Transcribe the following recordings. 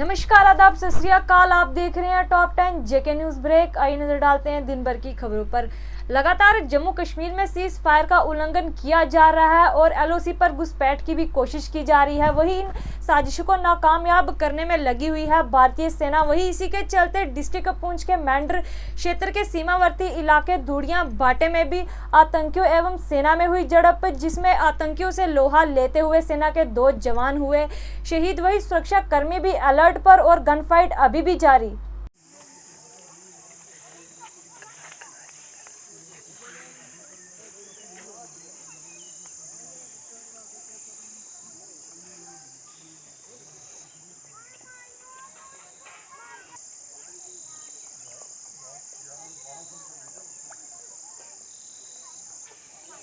नमस्कार, आदाब, सत श्री अकाल। आप देख रहे हैं टॉप 10 जेके न्यूज ब्रेक। आइए नजर डालते हैं दिन भर की खबरों पर। लगातार जम्मू कश्मीर में सीज फायर का उल्लंघन किया जा रहा है और एलओसी पर घुसपैठ की भी कोशिश की जा रही है। वही इन साजिशों को नाकामयाब करने में लगी हुई है भारतीय सेना। वही इसी के चलते डिस्ट्रिक्ट पुंछ के मैंडर क्षेत्र के सीमावर्ती इलाके धूड़ियां बाटे में भी आतंकियों एवं सेना में हुई झड़प, जिसमें आतंकियों से लोहा लेते हुए सेना के 2 जवान हुए शहीद। वही सुरक्षा कर्मी भी अलर्ट पर और गन फाइट अभी भी जारी।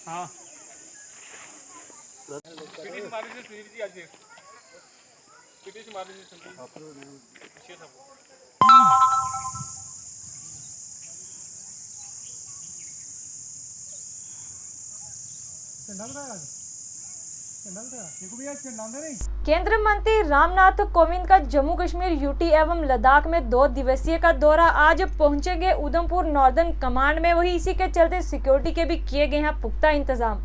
हाँ पिटीश मारी से सुनील जी आज पिटीश मारी से सुनील अच्छे सब केंद्रीय मंत्री रामनाथ कोविंद का जम्मू कश्मीर, यूटी एवं लद्दाख में 2 दिवसीय का दौरा आज पहुंचेंगे उधमपुर नॉर्दर्न कमांड में। वही इसी के चलते सिक्योरिटी के भी किए गए हैं पुख्ता इंतजाम।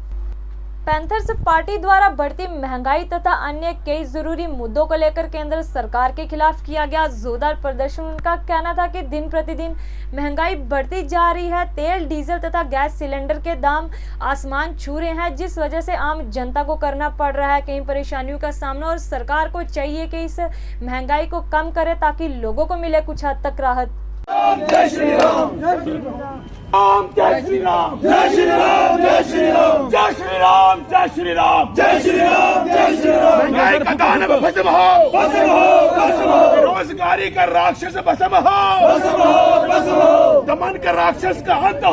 पैंथर्स पार्टी द्वारा बढ़ती महंगाई तथा अन्य कई जरूरी मुद्दों को लेकर केंद्र सरकार के खिलाफ किया गया जोरदार प्रदर्शन। उनका कहना था कि दिन प्रतिदिन महंगाई बढ़ती जा रही है। तेल, डीजल तथा गैस सिलेंडर के दाम आसमान छू रहे हैं, जिस वजह से आम जनता को करना पड़ रहा है कई परेशानियों का सामना। और सरकार को चाहिए कि इस महंगाई को कम करे ताकि लोगों को मिले कुछ हद तक राहत। जय श्री राम, जय श्री राम, जय श्री राम, जय श्री राम, जय श्री राम, जय श्री राम, जय श्री राम, जय श्री राम, जय श्री राम। महंगाई का दानव भस्म हो, भस्म हो, भस्म हो। बेरोजगारी का राक्षस भस्म हो, भस्म हो, भस्म हो। दमन का राक्षस का अंत हो,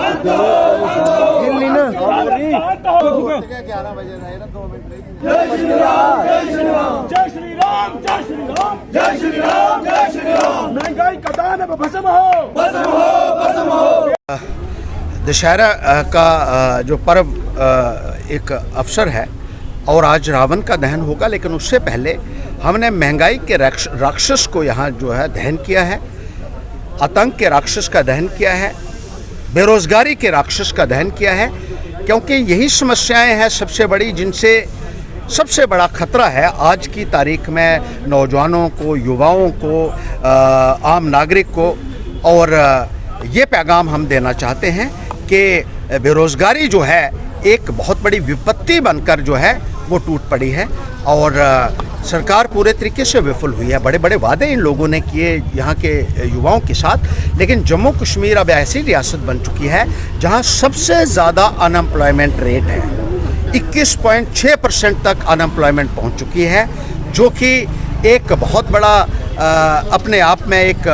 अंत हो, अंत हो। दिल्ली ना 11 बजे रहे ना 2 मिनट। जय श्री राम, जय श्री राम, जय श्री राम, जय श्री राम, जय श्री राम, जय श्री राम। महंगाई का दानव भस्म हो, भस्म हो, भस्म हो। दशहरा का जो पर्व एक अवसर है और आज रावण का दहन होगा, लेकिन उससे पहले हमने महंगाई के राक्षस को यहाँ जो है दहन किया है, आतंक के राक्षस का दहन किया है, बेरोजगारी के राक्षस का दहन किया है, क्योंकि यही समस्याएं हैं सबसे बड़ी, जिनसे सबसे बड़ा खतरा है आज की तारीख में नौजवानों को, युवाओं को, आम नागरिक को। और ये पैगाम हम देना चाहते हैं कि बेरोज़गारी जो है एक बहुत बड़ी विपत्ति बनकर जो है वो टूट पड़ी है और सरकार पूरे तरीके से विफल हुई है। बड़े बड़े वादे इन लोगों ने किए यहाँ के युवाओं के साथ, लेकिन जम्मू कश्मीर अब ऐसी रियासत बन चुकी है जहाँ सबसे ज़्यादा अनएम्प्लॉयमेंट रेट है। 21.6% तक अनएम्प्लॉयमेंट पहुँच चुकी है, जो कि एक बहुत बड़ा अपने आप में एक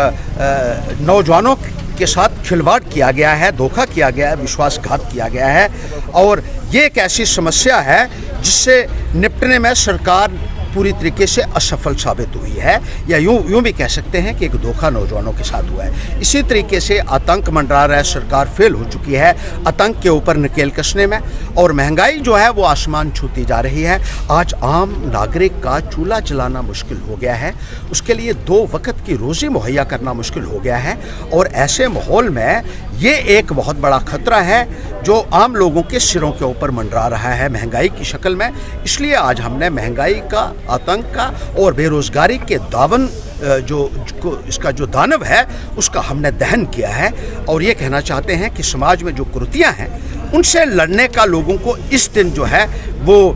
नौजवानों के साथ खिलवाड़ किया गया है, धोखा किया गया है, विश्वासघात किया गया है। और ये एक ऐसी समस्या है जिससे निपटने में सरकार पूरी तरीके से असफल साबित हुई है, या यूं भी कह सकते हैं कि एक धोखा नौजवानों के साथ हुआ है। इसी तरीके से आतंक मंडरा रहा है, सरकार फेल हो चुकी है आतंक के ऊपर नकेल कसने में, और महंगाई जो है वो आसमान छूती जा रही है। आज आम नागरिक का चूल्हा जलाना मुश्किल हो गया है, उसके लिए 2 वक्त की रोज़ी मुहैया करना मुश्किल हो गया है। और ऐसे माहौल में ये एक बहुत बड़ा खतरा है जो आम लोगों के सिरों के ऊपर मंडरा रहा है महंगाई की शक्ल में। इसलिए आज हमने महंगाई का, आतंक का और बेरोजगारी के दावन इसका जो दानव है उसका हमने दहन किया है। और ये कहना चाहते हैं कि समाज में जो कुरीतियाँ हैं उनसे लड़ने का लोगों को इस दिन जो है वो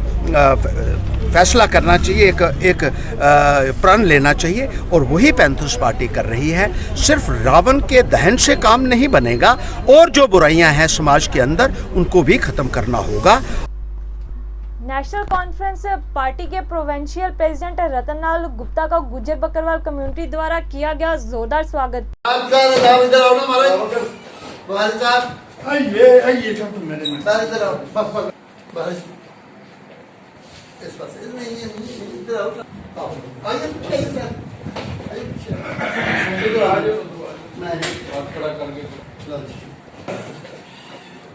फैसला करना चाहिए, एक प्रण लेना चाहिए, और वही पैंथर्स पार्टी कर रही है। सिर्फ रावण के दहन से काम नहीं बनेगा, और जो बुराइयां हैं समाज के अंदर उनको भी खत्म करना होगा। नेशनल कॉन्फ्रेंस पार्टी के प्रोविंशियल प्रेसिडेंट रतनलाल गुप्ता का गुज्जर बकरवाल कम्युनिटी द्वारा किया गया जोरदार स्वागत।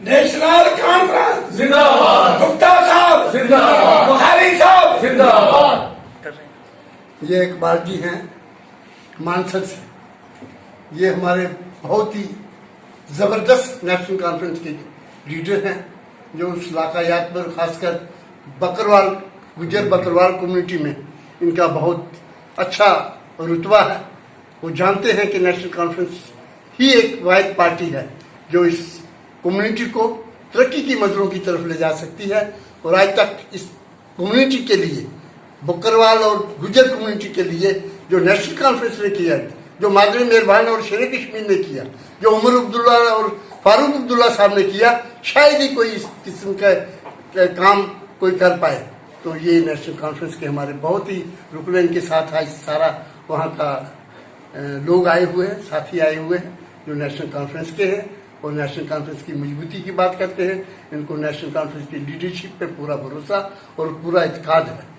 नेशनल कॉन्फ्रेंस जिंदाबाद, गुप्ता साहब जिंदाबाद, बुखारी साहब जिंदाबाद। ये एक पार्टी है मानसद से, ये हमारे बहुत ही ज़बरदस्त नेशनल कॉन्फ्रेंस के लीडर हैं, जो उस इलाकायात पर खासकर बकरवाल गुजर बकरवाल कम्युनिटी में इनका बहुत अच्छा रुतबा है। वो जानते हैं कि नेशनल कॉन्फ्रेंस ही एक वाहिद पार्टी है जो इस कम्युनिटी को तरक्की की मंजिलों की तरफ ले जा सकती है। और आज तक इस कम्युनिटी के लिए, बकरवाल और गुजर कम्युनिटी के लिए जो नेशनल कॉन्फ्रेंस ने किया, जो मादरी मेहरबान और शेर कश्मीर ने किया, जो उमर अब्दुल्ला और फारूक अब्दुल्ला साहब ने किया, शायद ही कोई इस किस्म का काम कोई कर पाए। तो ये नेशनल कॉन्फ्रेंस के हमारे बहुत ही रुकने इनके साथ आज सारा वहाँ का लोग आए हुए हैं, साथी आए हुए हैं जो नेशनल कॉन्फ्रेंस के हैं और नेशनल कॉन्फ्रेंस की मजबूती की बात करते हैं। इनको नेशनल कॉन्फ्रेंस की लीडरशिप पे पूरा भरोसा और पूरा इत्मीनान है।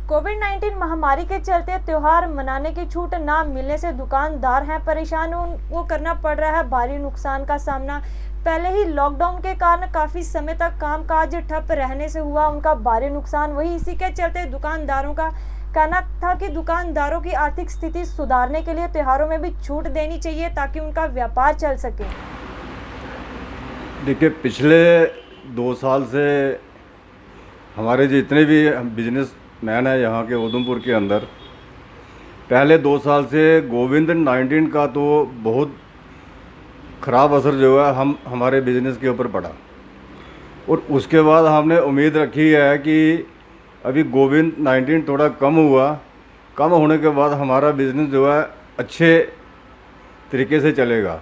कोविड-19 महामारी के चलते त्योहार मनाने की छूट ना मिलने से दुकानदार हैं परेशान, उनको करना पड़ रहा है भारी नुकसान का सामना। पहले ही लॉकडाउन के कारण काफी समय तक कामकाज ठप रहने से हुआ उनका भारी नुकसान। वही इसी के चलते दुकानदारों का कहना था कि दुकानदारों की आर्थिक स्थिति सुधारने के लिए त्योहारों में भी छूट देनी चाहिए ताकि उनका व्यापार चल सके। देखिए, पिछले 2 साल से हमारे जितने भी बिजनेसमैन हैं यहाँ के उधमपुर के अंदर, पहले 2 साल से कोविड-19 का तो बहुत ख़राब असर जो है हमारे बिज़नेस के ऊपर पड़ा। और उसके बाद हमने उम्मीद रखी है कि अभी कोविड-19 थोड़ा कम हुआ, कम होने के बाद हमारा बिज़नेस जो है अच्छे तरीके से चलेगा।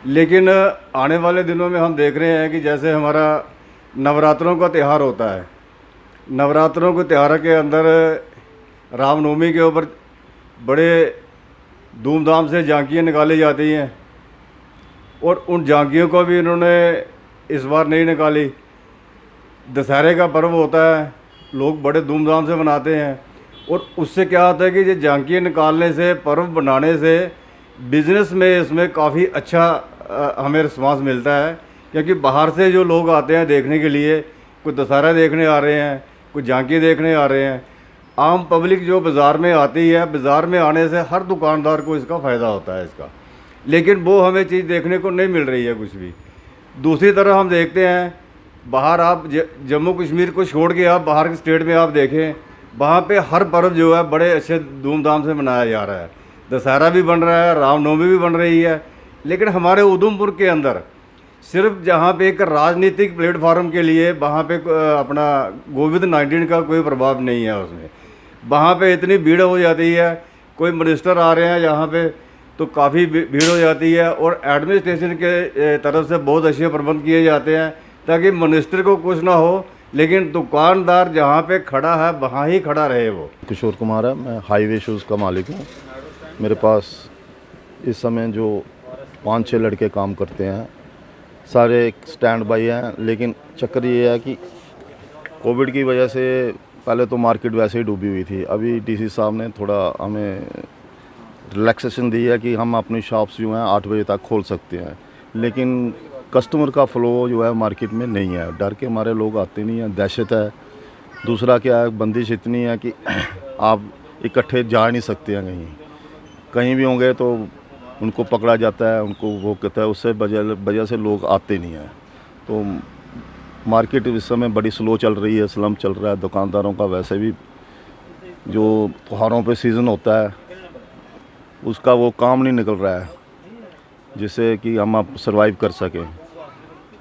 लेकिन आने वाले दिनों में हम देख रहे हैं कि जैसे हमारा नवरात्रों का त्यौहार होता है, नवरात्रों के त्यौहार के अंदर रामनवमी के ऊपर बड़े धूमधाम से झांकियाँ निकाली जाती हैं और उन झांकियों को भी इन्होंने इस बार नहीं निकाली। दशहरे का पर्व होता है, लोग बड़े धूमधाम से मनाते हैं और उससे क्या होता है कि ये झांकियाँ निकालने से, पर्व बनाने से बिज़नेस में इसमें काफ़ी अच्छा हमें रिस्पांस मिलता है, क्योंकि बाहर से जो लोग आते हैं देखने के लिए, कोई दशहरा देखने आ रहे हैं, कोई झांकी देखने आ रहे हैं। आम पब्लिक जो बाज़ार में आती है, बाज़ार में आने से हर दुकानदार को इसका फ़ायदा होता है इसका, लेकिन वो हमें चीज़ देखने को नहीं मिल रही है कुछ भी। दूसरी तरफ हम देखते हैं बाहर, आप जम्मू कश्मीर को छोड़ के आप बाहर के स्टेट में आप देखें, वहाँ पे हर पर्व जो है बड़े अच्छे धूमधाम से मनाया जा रहा है। दशहरा भी बन रहा है, रामनवमी भी बन रही है। लेकिन हमारे उधमपुर के अंदर सिर्फ जहाँ पे एक राजनीतिक प्लेटफार्म के लिए वहाँ पे अपना कोविड-19 का कोई प्रभाव नहीं है उसमें। वहाँ पे इतनी भीड़ हो जाती है, कोई मिनिस्टर आ रहे हैं यहाँ पे तो काफ़ी भीड़ हो जाती है और एडमिनिस्ट्रेशन के तरफ से बहुत अच्छे प्रबंध किए जाते हैं ताकि मिनिस्टर को कुछ ना हो, लेकिन दुकानदार जहाँ पे खड़ा है वहाँ ही खड़ा रहे। वो किशोर कुमार है, मैं हाईवे शूज़ का मालिक हूँ। मेरे पास इस समय जो 5-6 लड़के काम करते हैं, सारे स्टैंड बाई हैं। लेकिन चक्कर ये है कि कोविड की वजह से पहले तो मार्केट वैसे ही डूबी हुई थी। अभी डीसी साहब ने थोड़ा हमें रिलैक्सेशन दी है कि हम अपनी शॉप्स जो हैं 8 बजे तक खोल सकते हैं, लेकिन कस्टमर का फ्लो जो है मार्केट में नहीं है। डर के हमारे लोग आते नहीं हैं, दहशत है। दूसरा क्या है, बंदिश इतनी है कि आप इकट्ठे जा नहीं सकते हैं, कहीं भी होंगे तो उनको पकड़ा जाता है, उनको वो कहता है, उससे वजह से लोग आते नहीं हैं। तो मार्केट इस समय बड़ी स्लो चल रही है, स्लम चल रहा है। दुकानदारों का वैसे भी जो त्योहारों पे सीज़न होता है उसका वो काम नहीं निकल रहा है जिससे कि हम आप सर्वाइव कर सकें।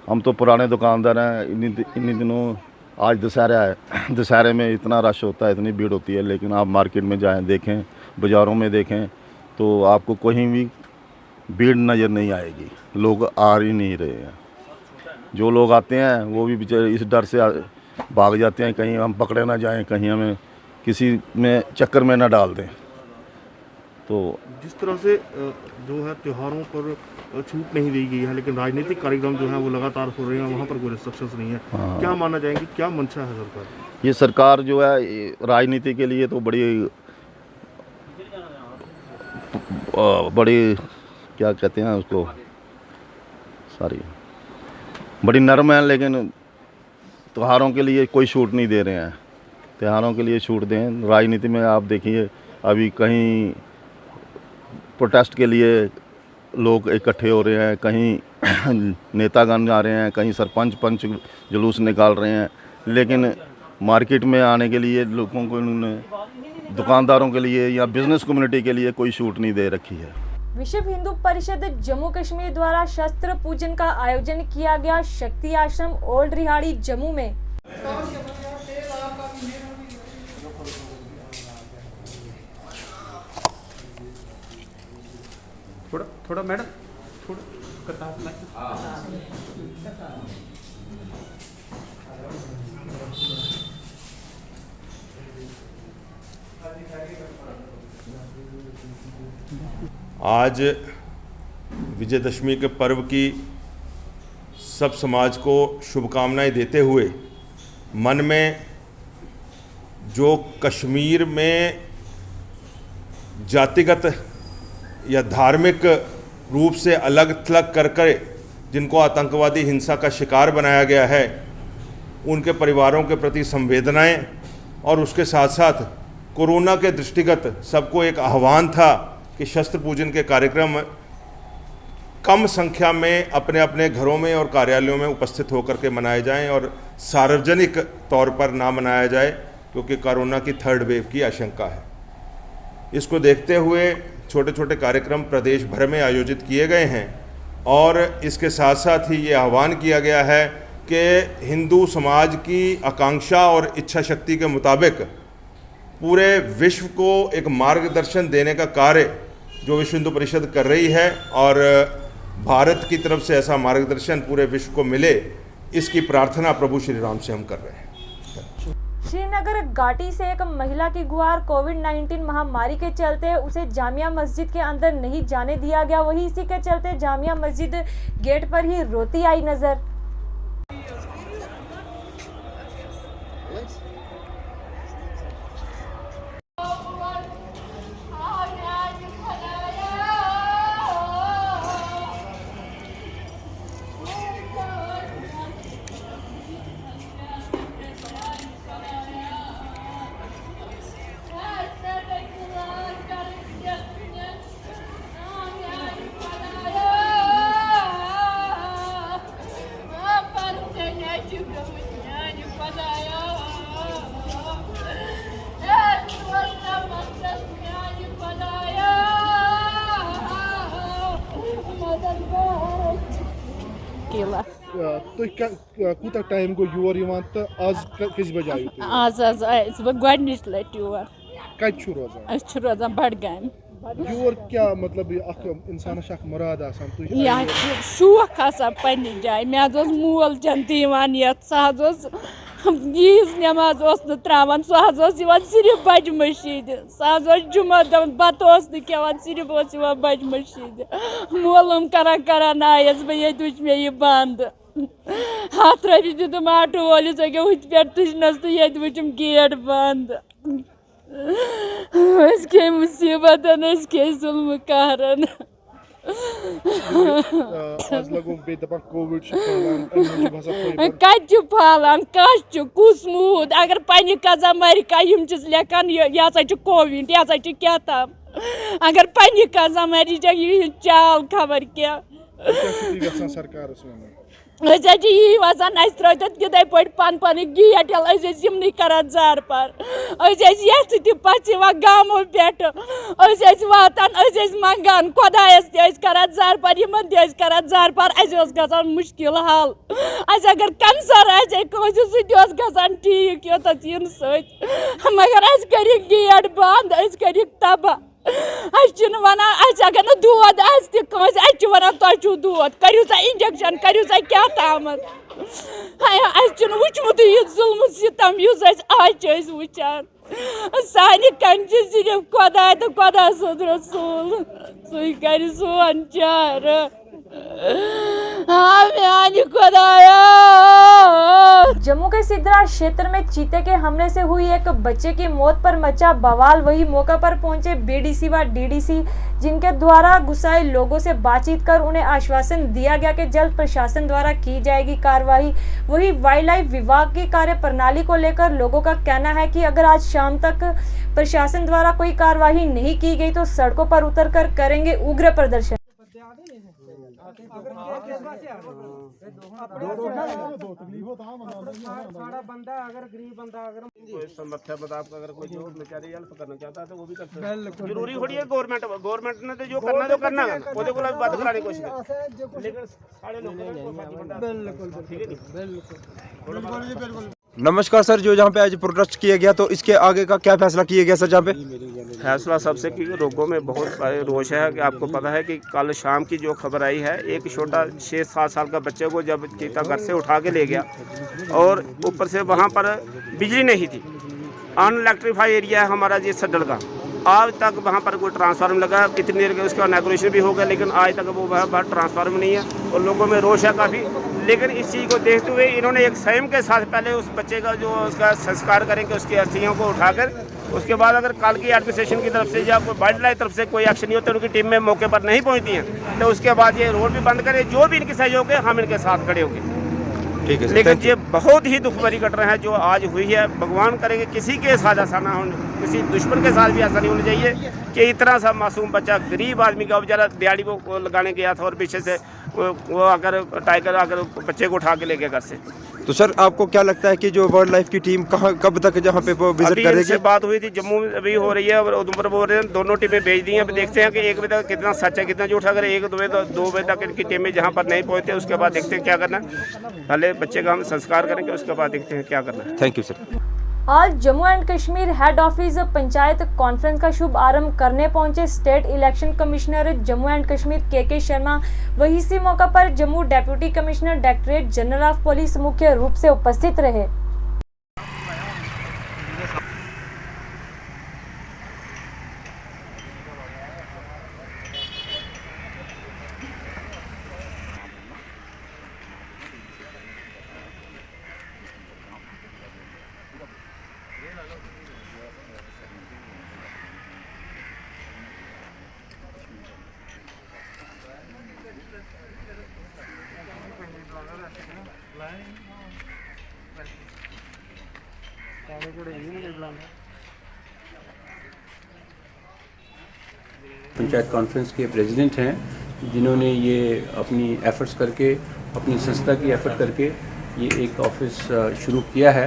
हम तो पुराने दुकानदार हैं। इन्हीं दिनों आज दशहरा है, दशहरे में इतना रश होता है, इतनी भीड़ होती है, लेकिन आप मार्केट में जाएं, देखें, बाज़ारों में देखें तो आपको कहीं भी भीड़ नज़र नहीं आएगी। लोग आ ही नहीं रहे हैं। जो लोग आते हैं वो भी बेचारे इस डर से भाग जाते हैं, कहीं हम पकड़े ना जाएं, कहीं हमें किसी में चक्कर में ना डाल दें। तो जिस तरह से जो है त्योहारों पर छूट नहीं दी गई है, लेकिन राजनीतिक कार्यक्रम जो है वो लगातार हो रहे हैं, वहाँ पर कोई रिस्ट्रिक्शंस नहीं है। हाँ। क्या मानना चाहेंगे, क्या मंशा है सरकार? ये सरकार जो है राजनीति के लिए तो बड़ी क्या कहते हैं उसको, बड़ी नरम है, लेकिन त्योहारों के लिए कोई छूट नहीं दे रहे हैं। त्योहारों के लिए छूट दें। राजनीति में आप देखिए, अभी कहीं प्रोटेस्ट के लिए लोग इकट्ठे हो रहे हैं, कहीं नेतागण आ रहे हैं, कहीं सरपंच पंच जुलूस निकाल रहे हैं, लेकिन मार्केट में आने के लिए लोगों को उन्होंने दुकानदारों के लिए या बिजनेस कम्युनिटी के लिए कोई छूट नहीं दे रखी है। विश्व हिंदू परिषद जम्मू कश्मीर द्वारा शस्त्र पूजन का आयोजन किया गया शक्ति आश्रम ओल्ड रिहाड़ी जम्मू में। थोड़ा मैडम थोड़ा कतार में। आज विजयदशमी के पर्व की सब समाज को शुभकामनाएं देते हुए मन में जो कश्मीर में जातिगत या धार्मिक रूप से अलग थलग कर जिनको आतंकवादी हिंसा का शिकार बनाया गया है, उनके परिवारों के प्रति संवेदनाएं और उसके साथ साथ कोरोना के दृष्टिगत सबको एक आह्वान था कि शस्त्र पूजन के कार्यक्रम कम संख्या में अपने अपने घरों में और कार्यालयों में उपस्थित होकर के मनाए जाएं और सार्वजनिक तौर पर ना मनाया जाए, क्योंकि कोरोना की थर्ड वेव की आशंका है। इसको देखते हुए छोटे छोटे कार्यक्रम प्रदेश भर में आयोजित किए गए हैं और इसके साथ साथ ही ये आह्वान किया गया है कि हिंदू समाज की आकांक्षा और इच्छा शक्ति के मुताबिक पूरे विश्व को एक मार्गदर्शन देने का कार्य जो विश्व हिंदू परिषद कर रही है और भारत की तरफ से ऐसा मार्गदर्शन पूरे विश्व को मिले, इसकी प्रार्थना प्रभु श्री राम से हम कर रहे हैं। श्रीनगर घाटी से एक महिला की गुहार, कोविड-19 महामारी के चलते उसे जामिया मस्जिद के अंदर नहीं जाने दिया गया। वहीं इसी के चलते जामिया मस्जिद गेट पर ही रोती आई नजर। कूता टाइम गो योर यवान तो आज किस बजे आयु तुम? आज आयस बह गोडनिच लट योर। कत छु रोजान? अस छु रोजान बडगाम। योर क्या मतलब अख इंसानस अख मुराद आसान तु या शौक आसान पन्नी जाय। मे आज मोल चन दिवान यत सह यीज नमाज न त्रावान सह सिर्फ बज मशीद सह जुमा बत खान सिर्फ बज मशीद मोलूम करान आयस बह ये वुच मे यह बंद 100 रपी दितुम आटो वोलिस अगो हुत पे तुजनस तो ये वुचम गेट बंद। के मुसीबत के जुल्म कहरन। आज लगो बे दपन कोविड कत फालान कस कुस मूद अगर पन्ने कजम अमेरिका यम लेखान यह कोविड यह क्या तम अगर पन्ने कजम अमेरिका चाल खबर क्या सरकार यही वजान त्रो तिथे पे पन गेट यमन करान जार पार ये पच गामों पे वातान मंगान खुदायस करान जार पार इन करान जार पार ग मुश्किल हल अगर कैंसर ग ठीक योत इन मगर कर गेट बंद कर तबाह वन अगर न दोद वन तुम दोद करू सा इंजेक्शन करू सा क्या तम वुचमुत यह जुल्म सितम आज वुचान सानि कन सिर्फ खुदा तो खुदा सुद रसूल सह कर सोन चार। जम्मू के सिद्रा क्षेत्र में चीते के हमले से हुई एक बच्चे की मौत पर मचा बवाल। वही मौका पर पहुंचे बीडीसी व डीडीसी, जिनके द्वारा गुस्साए लोगों से बातचीत कर उन्हें आश्वासन दिया गया कि जल्द प्रशासन द्वारा की जाएगी कार्रवाई। वही वाइल्ड लाइफ विभाग की कार्य प्रणाली को लेकर लोगों का कहना है कि अगर आज शाम तक प्रशासन द्वारा कोई कार्रवाई नहीं की गई तो सड़कों पर उतरकर करेंगे उग्र प्रदर्शन। अगर कोई जो बेचारे हेल्प करना चाहता है तो वो भी कर सकता है। जरूरी थोड़ी है गवर्नमेंट ने तो जो करना तो करना है, ਉਹਦੇ ਕੋਲ ਬਾਤ ਕਰਾਣੀ कोशिश कर, लेकिन सारे लोग बिल्कुल। नमस्कार सर, जो जहाँ पे आज प्रोटेस्ट किया गया तो इसके आगे का क्या फैसला किया गया सर? जहाँ पे फैसला सबसे कि लोगों में बहुत सारे रोष है कि आपको पता है कि कल शाम की जो खबर आई है, एक छोटा 6-7 साल का बच्चे को जब चीता घर से उठा के ले गया और ऊपर से वहाँ पर बिजली नहीं थी। अनइलेक्ट्रीफाई एरिया है हमारा ये सड्डल का, आज तक वहाँ पर कोई ट्रांसफार्मर लगा, कितनी देर के उसका इनॉग्रेशन भी हो गया, लेकिन आज तक वो वहाँ पर ट्रांसफार्मर नहीं है और लोगों में रोष है काफ़ी। लेकिन इस चीज़ को देखते हुए इन्होंने एक संयम के साथ पहले उस बच्चे का जो उसका संस्कार करेंगे, उसकी अस्थियों को उठाकर उसके बाद अगर कल की एडमिनिस्ट्रेशन की तरफ से या कोई वाइल्ड लाइफ तरफ से कोई एक्शन नहीं होता, उनकी टीम में मौके पर नहीं पहुँचती है, तो उसके बाद ये रोड भी बंद करें। जो भी इनके सहयोग है हम इनके साथ खड़े होंगे, ठीक है। लेकिन ये बहुत ही दुख भरी घटना है जो आज हुई है। भगवान करेंगे किसी के साथ ऐसा ना हो, किसी दुश्मन के साथ भी ऐसा नहीं होना चाहिए कि इतना सा मासूम बच्चा, गरीब आदमी का बेचारा दिहाड़ी वो लगाने गया था और पीछे से वो अगर टाइगर आकर बच्चे को उठा के ले गया घर से। तो सर आपको क्या लगता है कि जो वाइल्ड लाइफ की टीम कब तक जहाँ पे विजिट करेगी? इनसे बात हुई थी, जम्मू में अभी हो रही है और उधमपुर में हो रहे हैं, दोनों टीमें भेज दी हैं। अभी देखते हैं कि 1 बजे तक कितना सच है कितना झूठ। अगर 1-2 बजे तक इनकी टीमें जहाँ पर नहीं पहुँचते उसके बाद देखते हैं क्या करना है। पहले बच्चे का हम संस्कार करेंगे, उसके बाद देखते हैं क्या करना है। Thank you sir. आज Jammu and Kashmir head office panchayat conference का शुभ आरंभ करने पहुंचे state election commissioner Jammu and Kashmir K Sharma. वही इसी मौका पर Jammu deputy commissioner directorate general of police मुख्य रूप से उपस्थित रहे। पंचायत कॉन्फ्रेंस के प्रेसिडेंट हैं, जिन्होंने ये अपनी एफर्ट्स करके, अपनी संस्था की एफर्ट करके ये एक ऑफिस शुरू किया है।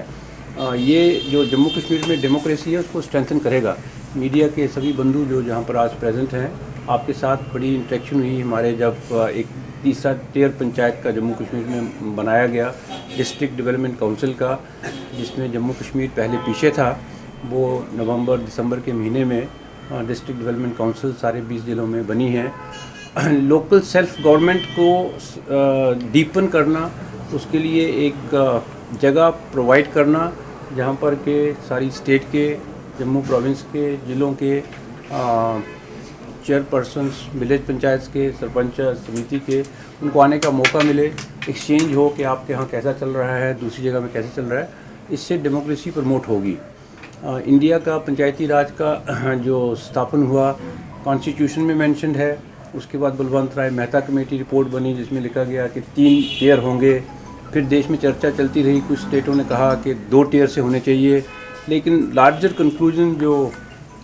ये जो जम्मू कश्मीर में डेमोक्रेसी है उसको स्ट्रेंथन करेगा। मीडिया के सभी बंधु जो जहाँ पर आज प्रेजेंट हैं, आपके साथ बड़ी इंटरेक्शन हुई हमारे जब एक तीसरा टियर पंचायत का जम्मू कश्मीर में बनाया गया डिस्ट्रिक्ट डेवलपमेंट काउंसिल का, जिसमें जम्मू कश्मीर पहले पीछे था। वो नवंबर-दिसंबर के महीने में डिस्ट्रिक्ट डेवलपमेंट काउंसिल सारे 20 जिलों में बनी है। लोकल सेल्फ गवर्नमेंट को डीपन करना, उसके लिए एक जगह प्रोवाइड करना जहाँ पर के सारी स्टेट के, जम्मू प्रोविंस के, जिलों के चेयरपर्सन्स, विलेज पंचायत के सरपंच समिति के, उनको आने का मौका मिले, एक्सचेंज हो कि आपके यहाँ कैसा चल रहा है, दूसरी जगह में कैसे चल रहा है। इससे डेमोक्रेसी प्रमोट होगी। इंडिया का पंचायती राज का जो स्थापन हुआ कॉन्स्टिट्यूशन में मेंशन्ड है। उसके बाद बलवंत राय मेहता कमेटी रिपोर्ट बनी जिसमें लिखा गया कि 3 टियर होंगे। फिर देश में चर्चा चलती रही, कुछ स्टेटों ने कहा कि 2 टियर से होने चाहिए, लेकिन लार्जर कंक्लूजन जो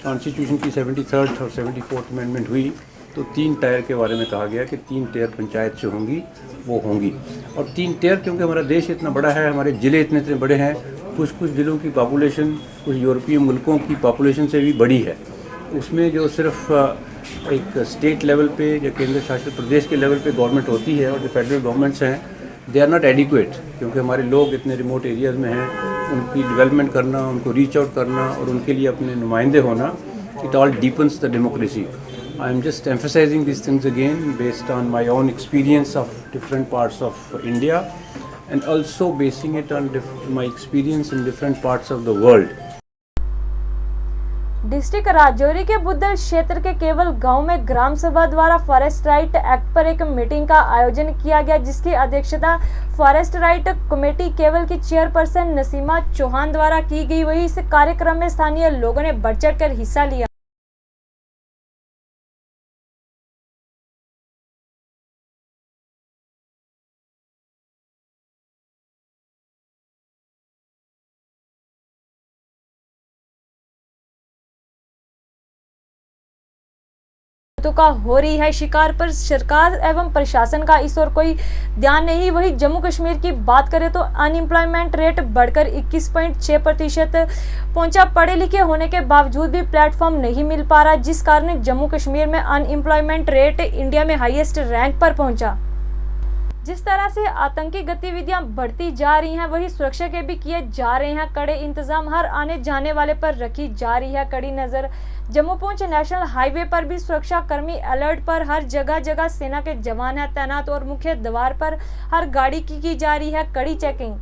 कॉन्स्टिट्यूशन की 73rd और 74th अमेंडमेंट हुई तो 3 टियर के बारे में कहा गया कि 3 टियर पंचायत से होंगी, वो होंगी। और 3 टियर क्योंकि हमारा देश इतना बड़ा है, हमारे ज़िले इतने बड़े हैं, कुछ ज़िलों की पॉपुलेशन कुछ यूरोपीय मुल्कों की पॉपुलेशन से भी बड़ी है। उसमें जो सिर्फ एक स्टेट लेवल पे या केंद्र शासित प्रदेश के लेवल पे गवर्नमेंट होती है और जो फेडरल गवर्नमेंट्स हैं, दे आर नॉट एडिक्वेट, क्योंकि हमारे लोग इतने रिमोट एरियाज़ में हैं। उनकी डेवलपमेंट करना, उनको रीच आउट करना और उनके लिए अपने नुमाइंदे होना, it all depends the democracy. I am just emphasizing these things again based on my own experience of different parts of India and also basing it on my experience in different parts of the world. District Rajouri के बुद्धल क्षेत्र के केवल गांव में ग्राम सभा द्वारा forest right act पर एक मीटिंग का आयोजन किया गया, जिसकी अध्यक्षता फॉरेस्ट राइट कमेटी केवल की चेयरपर्सन नसीमा चौहान द्वारा की गई। वही इस कार्यक्रम में स्थानीय लोगों ने बढ़ चढ़कर हिस्सा लिया। का हो रही है शिकार, पर सरकार एवं प्रशासन का इस ओर कोई ध्यान नहीं। वही जम्मू कश्मीर की बात करें तो अनएम्प्लॉयमेंट रेट बढ़कर 21.6% पहुंचा। पढ़े लिखे होने के बावजूद भी प्लेटफॉर्म नहीं मिल पा रहा, जिस कारण जम्मू कश्मीर में अनएम्प्लॉयमेंट रेट इंडिया में हाईएस्ट रैंक पर पहुंचा। जिस तरह से आतंकी गतिविधियां बढ़ती जा रही हैं, वही सुरक्षा के भी किए जा रहे हैं कड़े इंतजाम। हर आने जाने वाले पर रखी जा रही है कड़ी नजर। जम्मू पुंछ नेशनल हाईवे पर भी सुरक्षा कर्मी अलर्ट पर, हर जगह जगह सेना के जवान हैं तैनात और मुख्य द्वार पर हर गाड़ी की जा रही है कड़ी चेकिंग।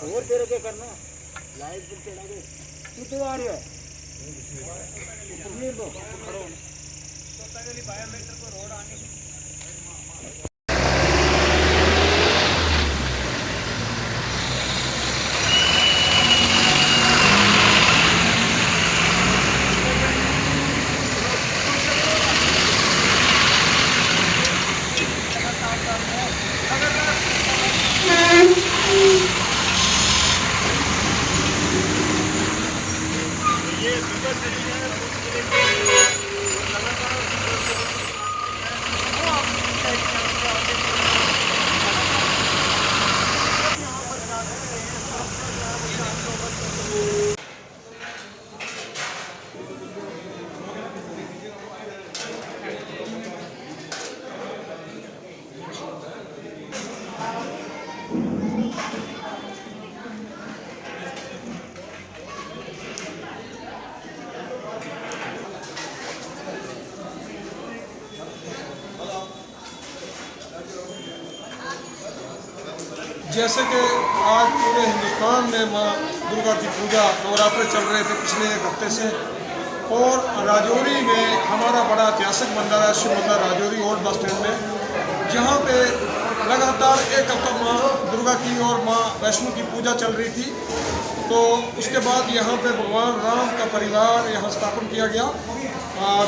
और तेरे क्या करना लाइट बिल चढ़ा दे तू तो आ रही है तकलीफ दो करो तो तक बायोमेट्रिक को रोड आने जैसे कि आज पूरे हिंदुस्तान में माँ दुर्गा की पूजा नवरात्र चल रहे थे पिछले एक हफ्ते से, और राजौरी में हमारा बड़ा ऐतिहासिक मंदिर है शिव मंदिर राजौरी ओल्ड बस स्टैंड में, जहाँ पे लगातार एक हफ्ता माँ दुर्गा की और माँ वैष्णो की पूजा चल रही थी। तो उसके बाद यहाँ पे भगवान राम का परिवार यहाँ स्थापन किया गया,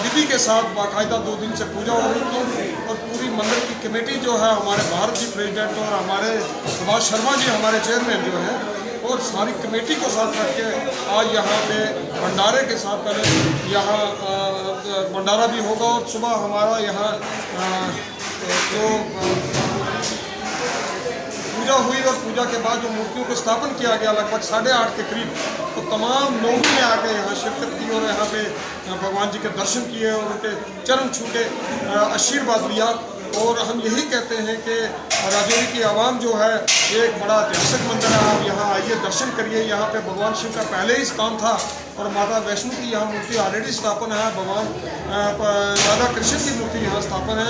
विधि के साथ बाकायदा 2 दिन से पूजा हो रही थी। और पूरी मंदिर की कमेटी जो है, हमारे भारत जी प्रेसिडेंट और हमारे सुभाष शर्मा जी हमारे चेयरमैन जो है, और सारी कमेटी को साथ रख के आज यहाँ पे भंडारे के साथ पहले यहाँ भंडारा भी होगा, और सुबह हमारा यहाँ जो पूजा हुई और पूजा के बाद जो मूर्तियों को स्थापन किया गया लगभग 8:30 के करीब, तो तमाम लोगों ने आके यहाँ शिरकत की और यहाँ पे भगवान जी के दर्शन किए और उनके चरण छू के आशीर्वाद लिया। और हम यही कहते हैं कि राजौरी की आवाम जो है, एक बड़ा ऐतिहासिक मंदिर है, आप यहाँ आइए दर्शन करिए। यहाँ पे भगवान शिव का पहले ही स्थान था और माता वैष्णो की यहाँ मूर्ति ऑलरेडी स्थापन है, भगवान राधा कृष्ण की मूर्ति यहाँ स्थापन है,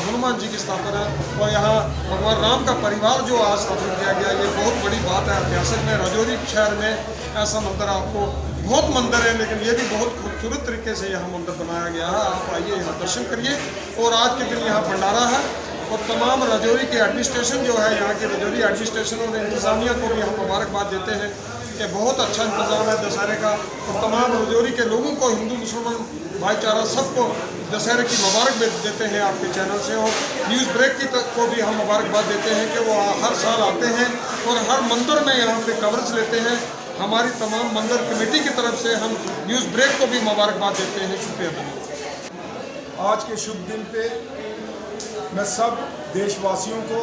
हनुमान जी की स्थापना है, और यहाँ भगवान राम का परिवार जो आज स्थापन किया गया, ये बहुत बड़ी बात है। ऐतिहासिक में राजौरी शहर में ऐसा मंदिर आपको बहुत मंदिर है, लेकिन ये भी बहुत खूबसूरत तरीके से यहाँ मंदिर बनाया गया है। आप आइए यहाँ दर्शन करिए। और आज के दिन यहाँ भंडारा है, और तमाम राजौरी के एडमिनिस्ट्रेशन जो है, यहाँ के राजौरी एडमिनिस्ट्रेशन और इंतज़ामिया को भी हम मुबारकबाद देते हैं कि बहुत अच्छा इंतज़ाम है दशहरे का, और तमाम राजौरी के लोगों को, हिंदू मुसलमान भाईचारा सबको दशहरे की मुबारक देते हैं आपके चैनल से, और न्यूज़ ब्रेक को भी हम मुबारकबाद देते हैं कि वो हर साल आते हैं और हर मंदिर में यहाँ पे कवरेज लेते हैं। हमारी तमाम मंदिर कमेटी की तरफ से हम न्यूज़ ब्रेक को भी मुबारकबाद देते हैं। शुक्रिया। आज के शुभ दिन पे मैं सब देशवासियों को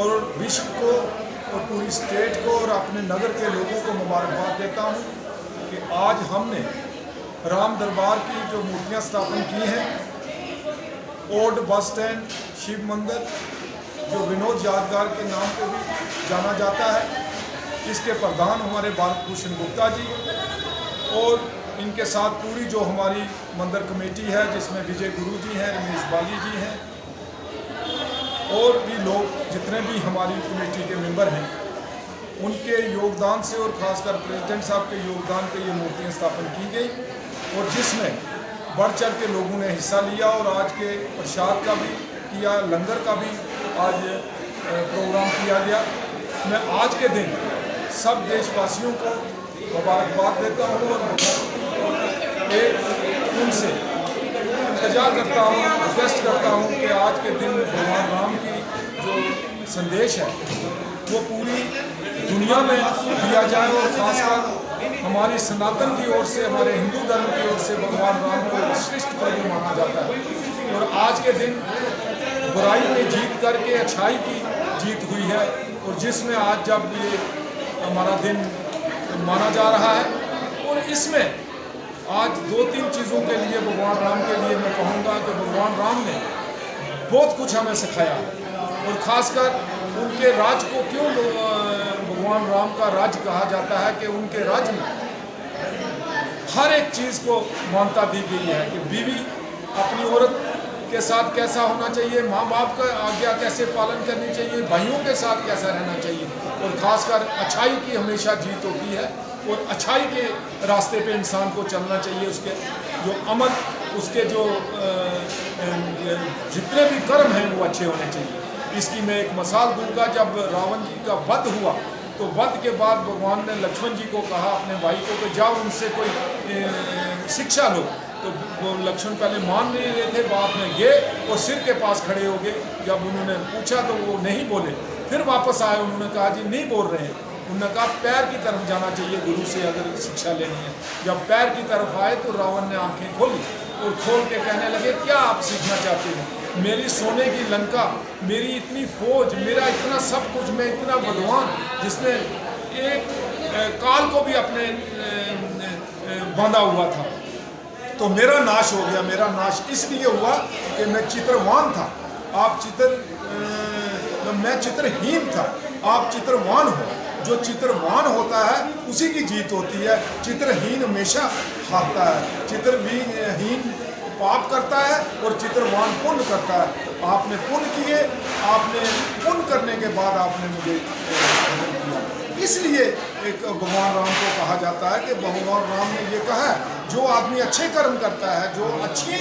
और विश्व को और पूरी स्टेट को और अपने नगर के लोगों को मुबारकबाद देता हूँ कि आज हमने राम दरबार की जो मूर्तियाँ स्थापन की हैं, ओल्ड बस स्टैंड शिव मंदिर जो विनोद यादगार के नाम पे भी जाना जाता है, इसके प्रधान हमारे भारत भूषण गुप्ता जी और इनके साथ पूरी जो हमारी मंदिर कमेटी है जिसमें विजय गुरु जी हैं, रमेश बाली जी हैं और भी लोग जितने भी हमारी कमेटी के मेंबर हैं, उनके योगदान से और ख़ासकर प्रेसिडेंट साहब के योगदान पे ये मूर्तियाँ स्थापन की गई और जिसमें बढ़ चढ़ के लोगों ने हिस्सा लिया और आज के प्रसाद का भी किया, लंगर का भी आज प्रोग्राम किया गया। मैं आज के दिन सब देशवासियों को मुबारकबाद देता हूँ और एक उनसे इंतजार करता हूँ, रिक्वेस्ट करता हूँ कि आज के दिन भगवान राम की जो संदेश है वो पूरी दुनिया में दिया जाए और खासकर हमारी सनातन की ओर से, हमारे हिंदू धर्म की ओर से भगवान राम को श्रेष्ठ प्रभु माना जाता है और आज के दिन बुराई में जीत करके अच्छाई की जीत हुई है और जिसमें आज जब ये हमारा दिन माना जा रहा है और इसमें आज 2-3 चीज़ों के लिए भगवान राम के लिए मैं कहूँगा कि भगवान राम ने बहुत कुछ हमें सिखाया और ख़ासकर उनके राज को क्यों भगवान राम का राज कहा जाता है कि उनके राज में हर एक चीज़ को मान्यता दी गई है कि बीवी अपनी औरत के साथ कैसा होना चाहिए, माँ बाप का आज्ञा कैसे पालन करनी चाहिए, भाइयों के साथ कैसा रहना चाहिए और ख़ासकर अच्छाई की हमेशा जीत होती है और अच्छाई के रास्ते पे इंसान को चलना चाहिए। उसके जो अमल, उसके जो जितने भी कर्म हैं वो अच्छे होने चाहिए। इसकी मैं एक मिसाल दूंगा, जब रावण जी का वध हुआ तो वध के बाद भगवान ने लक्ष्मण जी को कहा अपने भाई को कि जाओ उनसे कोई शिक्षा लो, तो वो लक्ष्मण पहले मान नहीं रहे थे, बाद में गए और सिर के पास खड़े हो गए। जब उन्होंने पूछा तो वो नहीं बोले, फिर वापस आए, उन्होंने कहा जी नहीं बोल रहे हैं। उन्होंने कहा पैर की तरफ जाना चाहिए गुरु से अगर शिक्षा लेनी है। जब पैर की तरफ आए तो रावण ने आंखें खोली और खोल के कहने लगे क्या आप सीखना चाहते हो? मेरी सोने की लंका, मेरी इतनी फौज, मेरा इतना सब कुछ, मैं इतना भगवान जिसने एक काल को भी अपने बांधा हुआ था, तो मेरा नाश हो गया। मेरा नाश इसलिए हुआ कि मैं चित्रवान था, मैं चित्रहीन था, आप चित्रवान हो। जो चित्रवान होता है उसी की जीत होती है, चित्रहीन हमेशा हारता है। चित्रहीन पाप करता है और चित्रवान पुण्य करता है। आपने पुण्य किए, आपने पुण्य करने के बाद आपने मुझे किया। इसलिए एक भगवान राम को कहा जाता है कि भगवान राम ने ये कहा है जो आदमी अच्छे कर्म करता है, जो अच्छी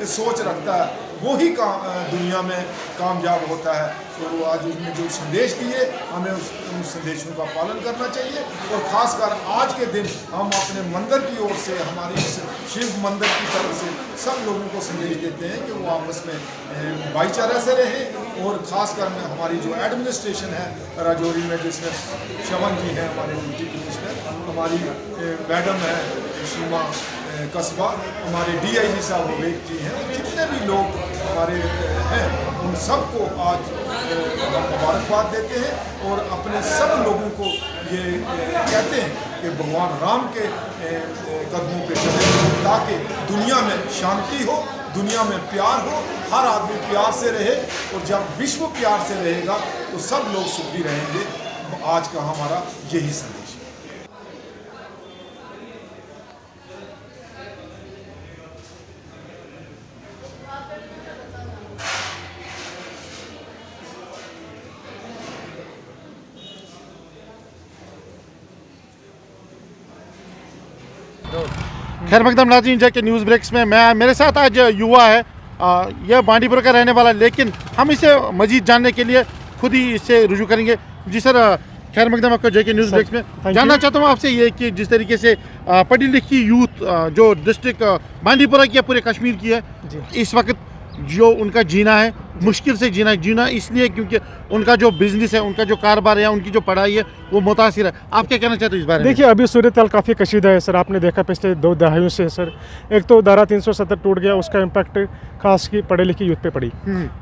सोच रखता है, वो ही दुनिया में कामयाब होता है। तो आज उसने जो संदेश दिए हमें उन संदेशों का पालन करना चाहिए और ख़ासकर आज के दिन हम अपने मंदिर की ओर से, हमारी शिव मंदिर की तरफ से सब लोगों को संदेश देते हैं कि वो आपस में भाईचारा से रहें और ख़ासकर हमारी जो एडमिनिस्ट्रेशन है राजौरी में, जिसमें शवन जी हैं हमारे डिप्टी कमिश्नर, हमारी मैडम है सीमा कस्बा, हमारे DIG साहब विवेक जी हैं, जितने भी लोग हमारे हैं उन सबको आज हम मुबारकबाद देते हैं और अपने सब लोगों को ये कहते हैं कि भगवान राम के कदमों पे चले ताकि दुनिया में शांति हो, दुनिया में प्यार हो, हर आदमी प्यार से रहे और जब विश्व प्यार से रहेगा तो सब लोग सुखी रहेंगे। आज का हमारा यही संदेश है। खैर मकदम नाज़रीन, जैसे न्यूज़ ब्रेक्स में मेरे साथ आज युवा है, यह बांडीपुर का रहने वाला है, लेकिन हम इसे मज़ीद जानने के लिए खुद ही इससे रुजू करेंगे। जी सर, खैर मकदम आपका जेके न्यूज़ ब्रेक्स में। जानना चाहता हूँ आपसे ये कि जिस तरीके से पढ़ी लिखी यूथ जो डिस्ट्रिक्ट बांडीपुरा की या पूरे कश्मीर की है, इस वक्त जो उनका जीना है मुश्किल से जीना इसलिए क्योंकि उनका जो बिजनेस है, उनका जो कारोबार है, उनकी जो पढ़ाई है वो मुतासिर है। आप क्या कहना चाहते हो इस बारे में? देखिए, अभी सूरत हाल काफ़ी कशीदा है सर। आपने देखा पिछले 2 दहाइयों से सर, एक तो धारा 370 टूट गया, उसका इम्पैक्ट खास की पढ़े लिखे यूथ पे पड़ी।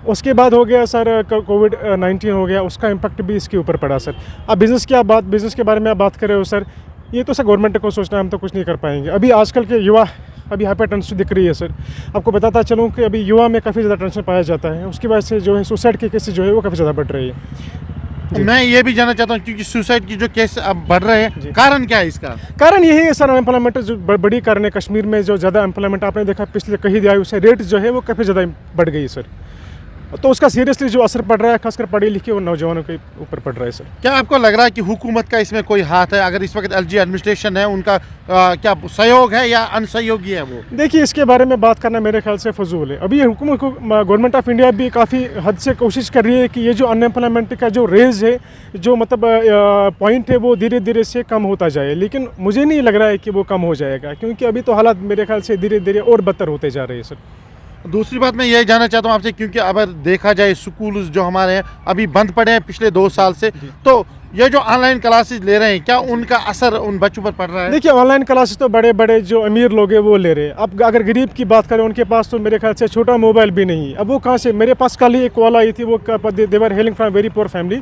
उसके बाद हो गया सर कोविड-19 हो गया, उसका इम्पैक्ट भी इसके ऊपर पड़ा सर। अब बिज़नेस के बारे में आप बात कर रहे हो सर, ये तो सर गवर्नमेंट को सोचना है, हम तो कुछ नहीं कर पाएंगे। अभी आजकल के युवा अभी हाइपर टेंशन दिख रही है सर। आपको बताता चलूँ कि अभी युवा में काफ़ी ज़्यादा टेंशन पाया जाता है, उसकी वजह से जो है सुसाइड के केसेस जो है वो काफ़ी ज़्यादा बढ़ रही है। मैं ये भी जानना चाहता हूँ क्योंकि सुसाइड की जो केस अब बढ़ रहे हैं, कारण क्या है इसका? कारण यही है सर, अनएम्प्लॉयमेंट जो बड़ी कारण है कश्मीर में। जो ज़्यादा एम्प्लॉयमेंट आपने देखा पिछले कई दिहाइयों से रेट जो है वो काफ़ी ज़्यादा बढ़ गई है सर। तो उसका सीरियसली जो असर पड़ रहा है खासकर पढ़े लिखे और नौजवानों के ऊपर पड़ रहा है सर। क्या आपको लग रहा है कि हुकूमत का इसमें कोई हाथ है? अगर इस वक्त एलजी एडमिनिस्ट्रेशन है उनका क्या सहयोग है या अनसहयोगी है वो? देखिए, इसके बारे में बात करना मेरे ख्याल से फजूल है। अभी हुकूमत को गवर्नमेंट ऑफ इंडिया भी काफ़ी हद से कोशिश कर रही है कि ये जो अनएम्प्लॉयमेंट का जो रेज है, जो मतलब पॉइंट है, वो धीरे धीरे से कम होता जाए। लेकिन मुझे नहीं लग रहा है कि वो कम हो जाएगा, क्योंकि अभी तो हालात मेरे ख्याल से धीरे धीरे और बदतर होते जा रहे हैं सर। दूसरी बात मैं यही जानना चाहता हूँ आपसे, क्योंकि अगर देखा जाए स्कूल जो हमारे हैं अभी बंद पड़े हैं पिछले 2 साल से, तो ये जो ऑनलाइन क्लासेस ले रहे हैं क्या उनका असर उन बच्चों पर पड़ रहा है? देखिए, ऑनलाइन क्लासेस तो बड़े बड़े जो अमीर लोग हैं वो ले रहे हैं। अब अगर गरीब की बात करें, उनके पास तो मेरे ख्याल से छोटा मोबाइल भी नहीं है। अब वो कहाँ से? मेरे पास कल ही एक कॉल आई थी, वो they were hailing from very poor family,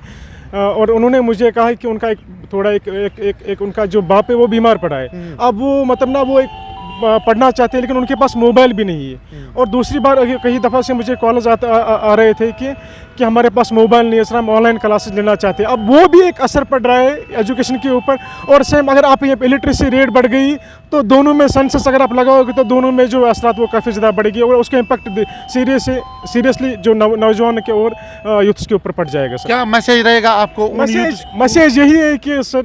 और उन्होंने मुझे कहा कि उनका एक उनका जो बाप है वो बीमार पड़ा है। अब वो मतलब ना वो एक पढ़ना चाहते हैं लेकिन उनके पास मोबाइल भी नहीं है। और दूसरी बार कई दफ़ा से मुझे कॉल्स आ रहे थे कि हमारे पास मोबाइल नहीं है सर, हम ऑनलाइन क्लासेस लेना चाहते हैं। अब वो भी एक असर पड़ रहा है एजुकेशन के ऊपर। और सेम अगर आप ये इलिटरेसी रेट बढ़ गई तो दोनों में सेंसस अगर आप लगाओगे तो दोनों में जो असरात वो काफ़ी ज़्यादा बढ़ेगी और उसका इम्पैक्ट सीरियसली जो नौजवान के और यूथ्स के ऊपर पड़ जाएगा सर। क्या मैसेज रहेगा आपको? मैसेज यही है कि सर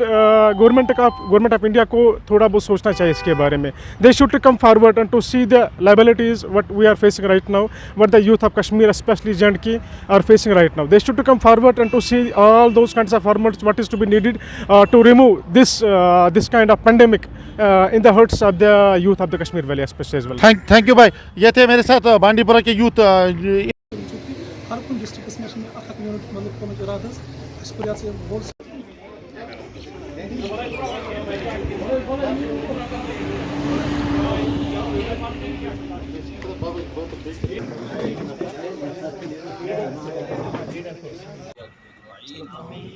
गवर्नमेंट ऑफ इंडिया को थोड़ा बहुत सोचना चाहिए इसके बारे में। They should come forward and to see the liabilities what we are facing right now, what the youth of Kashmir specially J&K are facing right now. They should to come forward and to see all those kinds of formats what is to be needed to remove this kind of pandemic in the hearts of the youth of the Kashmir Valley especially as well. Thank you भाई। ये थे मेरे साथ बांडीपुरा के youth. हर कुछ district में अखत unit मतलब को इरादस इस पर से बोल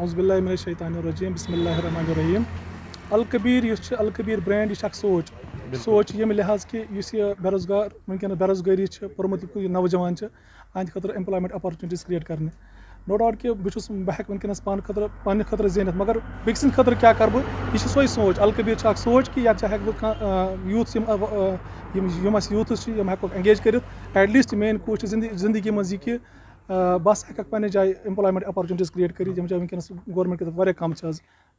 औज़ुबिल्लाहिमिनश्शैतानिर्रजीम बिस्मिल्लाहिर्रहमानिर्रहीम। अलकबीर अलकबीर ब्रांड यह सोच ये लिहाज कि बेरोजगार वनकन बेरोजगारी पढ़मुत नौजवान अहद खतर एम्प्लॉयमेंट अपॉर्चुनिटीज क्रिएट करने। नो डाउट कि बह हेक वनकस पान खतर जीनित, मगर बेक सद खतर क्या कर यह सोई सोच। अलकबीर सोच कि या हेक बह यूथ यूथस हेको एंगेज कर एटलीस्ट मेन कोशिश जिंदगी मज कि बस हेक पे जाए एम्प्लॉयमेंट अपॉर्चुनिटीज क्रिएट कर वनकस गवर्नमेंट वारिया कम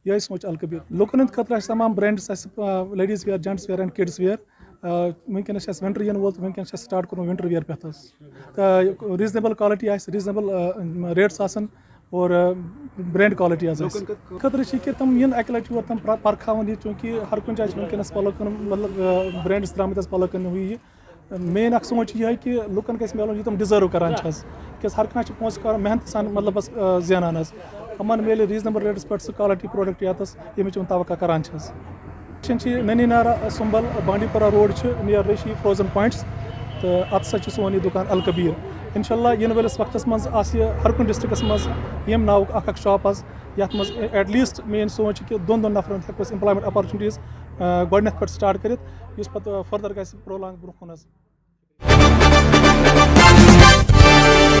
यही सोच अलकबीर। लुकन खतर तमाम brands ladies wear, gents wear and kids wear. वनकस विंटर यन वोल वनकन स्टार्ट कोर विंटर वेयर पे रीजनेबल क्वालिटी रीजनेबल रेट्स और ब्रांड क्वालिटी खतर कि तम इन अक लटि तम परखावन यह चूँकि हर कुछ जाए वनकस पलो कन मतलब ब्रांड्स द्रामत पलो कन हुई मेन अख सोच यह कि लुकन गस मिलन यह तम डिजर्व करान क्या हर कह पोस कर मेहनत सान मतलब जेनान तमन मिले रीजनेबल रेट्स पे सह क्वालिटी प्रोडक्ट यातस यमिच तवक्का करान ननी नारा सुंबल बांडीपोरा रोड नियर रेशी फ्रोजन पॉइंट्स तो अत सा सोन यह दुकान अलकबीर इंशाल्लाह इन वालिस वक्तस मज हर कुछ डिस्ट्रिक्स मज यम नाव अख शॉप यथ मज एटलीस्ट मेन सोच कि दोन नफरन हेको एम्प्लॉयमेंट अपॉर्चुनिटीज गोडनेथ पे स्टार्ट कर फर्दर गि प्रोलॉन्ग ब्रोह